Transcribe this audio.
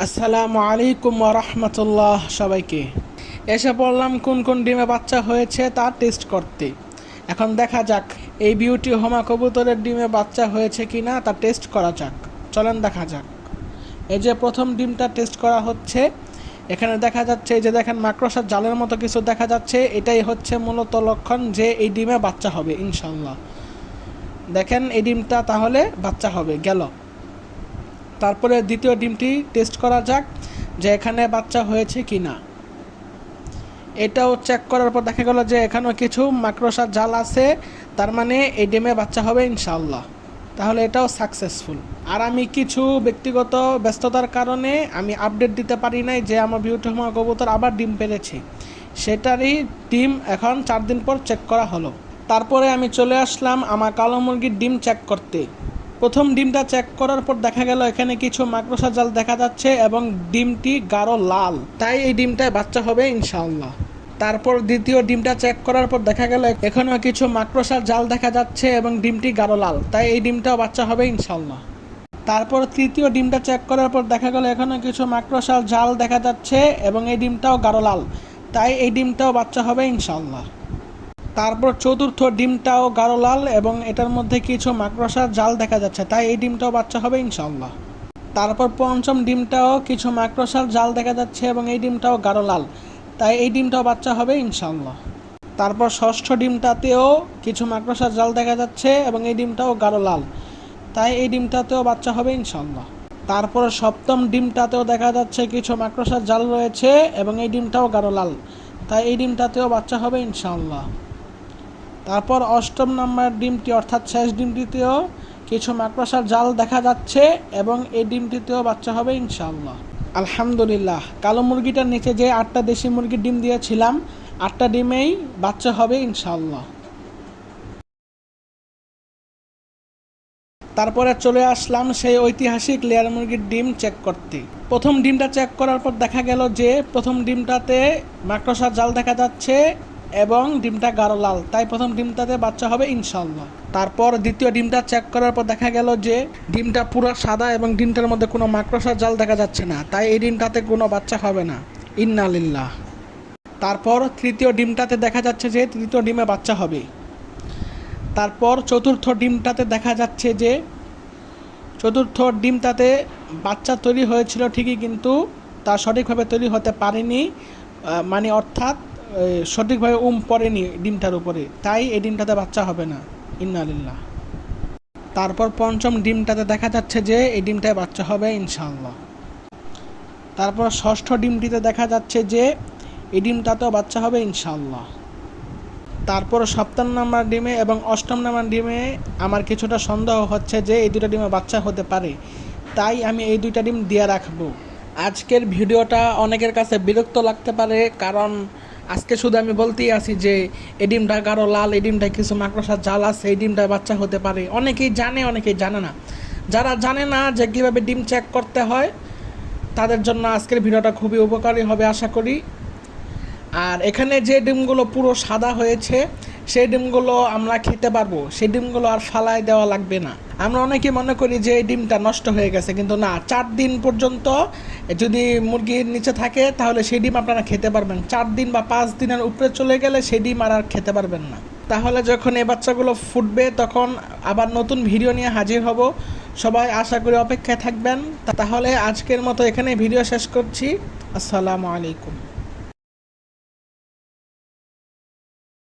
আসসালামু আলাইকুম ওয়া রাহমাতুল্লাহ। সবাইকে এসে পড়লাম কোন কোন ডিমে বাচ্চা হয়েছে তা টেস্ট করতে। এখন দেখা যাক এই বিউটি হোমা কবুতরের ডিমে বাচ্চা হয়েছে কিনা তা টেস্ট করা যাক। চলেন দেখা যাক। এই যে প্রথম ডিমটা টেস্ট করা হচ্ছে, এখানে দেখা যাচ্ছে এই যে দেখেন মাকড়সার জালের মতো কিছু দেখা যাচ্ছে, এটাই হচ্ছে মূলত লক্ষণ যে এই ডিমে বাচ্চা হবে ইনশাল্লাহ। দেখেন এই ডিমটা তাহলে বাচ্চা হবে গেল। তারপরে দ্বিতীয় ডিমটি টেস্ট করা যাক যে এখানে বাচ্চা হয়েছে কি না। এটাও চেক করার পর দেখা গেল যে এখানেও কিছু মাকড়সার জাল আছে, তার মানে এই ডিমে বাচ্চা হবে ইনশাআল্লাহ। তাহলে এটাও সাকসেসফুল। আর আমি কিছু ব্যক্তিগত ব্যস্ততার কারণে আমি আপডেট দিতে পারি নাই যে আমার বিউটি হোমা কবুতর আবার ডিম পেড়েছে, সেটারই ডিম এখন 4 দিন পর চেক করা হলো। তারপরে আমি চলে আসলাম আমার কালো মুরগির ডিম চেক করতে। প্রথম ডিমটা চেক করার পর দেখা গেল এখানে কিছু মাকড়সা জাল দেখা যাচ্ছে এবং ডিমটি গাঢ় লাল, তাই এই ডিমটায় বাচ্চা হবে ইনশাআল্লাহ। তারপর দ্বিতীয় ডিমটা চেক করার পর দেখা গেল এখানেও কিছু মাকড়সার জাল দেখা যাচ্ছে এবং ডিমটি গাঢ় লাল, তাই এই ডিমটাও বাচ্চা হবে ইনশাআল্লাহ। তারপর তৃতীয় ডিমটা চেক করার পর দেখা গেল এখানেও কিছু মাকড়সার জাল দেখা যাচ্ছে এবং এই ডিমটাও গাঢ় লাল, তাই এই ডিমটাও বাচ্চা হবে ইনশাআল্লাহ। তারপর চতুর্থ ডিমটাও গাঢ় লাল এবং এটার মধ্যে কিছু মাকড়সার জাল দেখা যাচ্ছে, তাই এই ডিমটাও বাচ্চা হবে ইনশাআল্লাহ। তারপর পঞ্চম ডিমটাও কিছু মাকড়সার জাল দেখা যাচ্ছে এবং এই ডিমটাও গাঢ় লাল, তাই এই ডিমটাও বাচ্চা হবে ইনশাআল্লাহ। তারপর ষষ্ঠ ডিমটাতেও কিছু মাকড়সার জাল দেখা যাচ্ছে এবং এই ডিমটাও গাঢ় লাল, তাই এই ডিমটাতেও বাচ্চা হবে ইনশাআল্লাহ। তারপর সপ্তম ডিমটাতেও দেখা যাচ্ছে কিছু মাকড়সার জাল রয়েছে এবং এই ডিমটাও গাঢ় লাল, তাই এই ডিমটাতেও বাচ্চা হবে ইনশাআল্লাহ। তারপর অষ্টম নম্বর ডিমটি অর্থাৎ শেষ ডিমটিতেও কিছু মাকড়সার জাল দেখা যাচ্ছে এবং এই ডিমটিতেও বাচ্চা হবে ইনশাআল্লাহ। আলহামদুলিল্লাহ, কালো মুরগিটার নিচে যে 8টা দেশি মুরগির ডিম দিয়েছিলাম 8টা ডিমেই বাচ্চা হবে ইনশাআল্লাহ। তারপরে চলে আসলাম সেই ঐতিহাসিক লেয়ার মুরগির ডিম চেক করতে। প্রথম ডিমটা চেক করার পর দেখা গেল যে প্রথম ডিমটাতে মাকড়সার জাল দেখা যাচ্ছে এবং ডিমটা গাঢ় লাল, তাই প্রথম ডিমটাতে বাচ্চা হবে ইনশাআল্লাহ। তারপর দ্বিতীয় ডিমটা চেক করার পর দেখা গেল যে ডিমটা পুরো সাদা এবং ডিমটার মধ্যে কোনো মাকড়সার জাল দেখা যাচ্ছে না, তাই এই ডিমটাতে কোনো বাচ্চা হবে না, ইন্নালিল্লাহ। তারপর তৃতীয় ডিমটাতে দেখা যাচ্ছে যে তৃতীয় ডিমে বাচ্চা হবে। তারপর চতুর্থ ডিমটাতে দেখা যাচ্ছে যে চতুর্থ ডিমটাতে বাচ্চা তৈরি হয়েছিল ঠিকই, কিন্তু তা সঠিকভাবে তৈরি হতে পারেনি, মানে অর্থাৎ সঠিকভাবে পড়েনি ডিমটার উপরে, তাই এই ডিমটাতে বাচ্চা হবে না, ইন্নালিল্লাহ। তারপর পঞ্চম ডিমটাতে দেখা যাচ্ছে যে এই ডিমটায় বাচ্চা হবে ইনশাআল্লাহ। তারপর ষষ্ঠ ডিমটিতে দেখা যাচ্ছে যে এই ডিমটাতেও বাচ্চা হবে ইনশাআল্লাহ। তারপর সপ্তম নাম্বার ডিমে এবং অষ্টম নাম্বার ডিমে আমার কিছুটা সন্দেহ হচ্ছে যে এই দুটো ডিমে বাচ্চা হতে পারে, তাই আমি এই দুইটা ডিম দিয়ে রাখবো। আজকের ভিডিওটা অনেকের কাছে বিরক্ত লাগতে পারে, কারণ আজকে শুধু আমি বলতেই আছি যে এই ডিমটা গাঢ় লাল, এই ডিমটায় কিছু মাকড়সার জাল আছে, এই ডিমটায় বাচ্চা হতে পারে। অনেকেই জানে, অনেকেই জানে না। যারা জানে না যে কীভাবে ডিম চেক করতে হয় তাদের জন্য আজকের ভিডিওটা খুবই উপকারী হবে আশা করি। আর এখানে যে ডিমগুলো পুরো সাদা হয়েছে সেই ডিমগুলো আমরা খেতে পারবো, সেই ডিমগুলো আর ফালায় দেওয়া লাগবে না। আমরা অনেকে মনে করি যে এই ডিমটা নষ্ট হয়ে গেছে, কিন্তু না, 4 দিন পর্যন্ত যদি মুরগির নিচে থাকে তাহলে সেই ডিম আপনারা খেতে পারবেন। 4 দিন বা 5 দিনের উপরে চলে গেলে সেই ডিম আর খেতে পারবেন না। তাহলে যখন এই বাচ্চাগুলো ফুটবে তখন আবার নতুন ভিডিও নিয়ে হাজির হব। সবাই আশা করি অপেক্ষায় থাকবেন। তাহলে আজকের মতো এখানে ভিডিও শেষ করছি। আসসালামু আলাইকুম।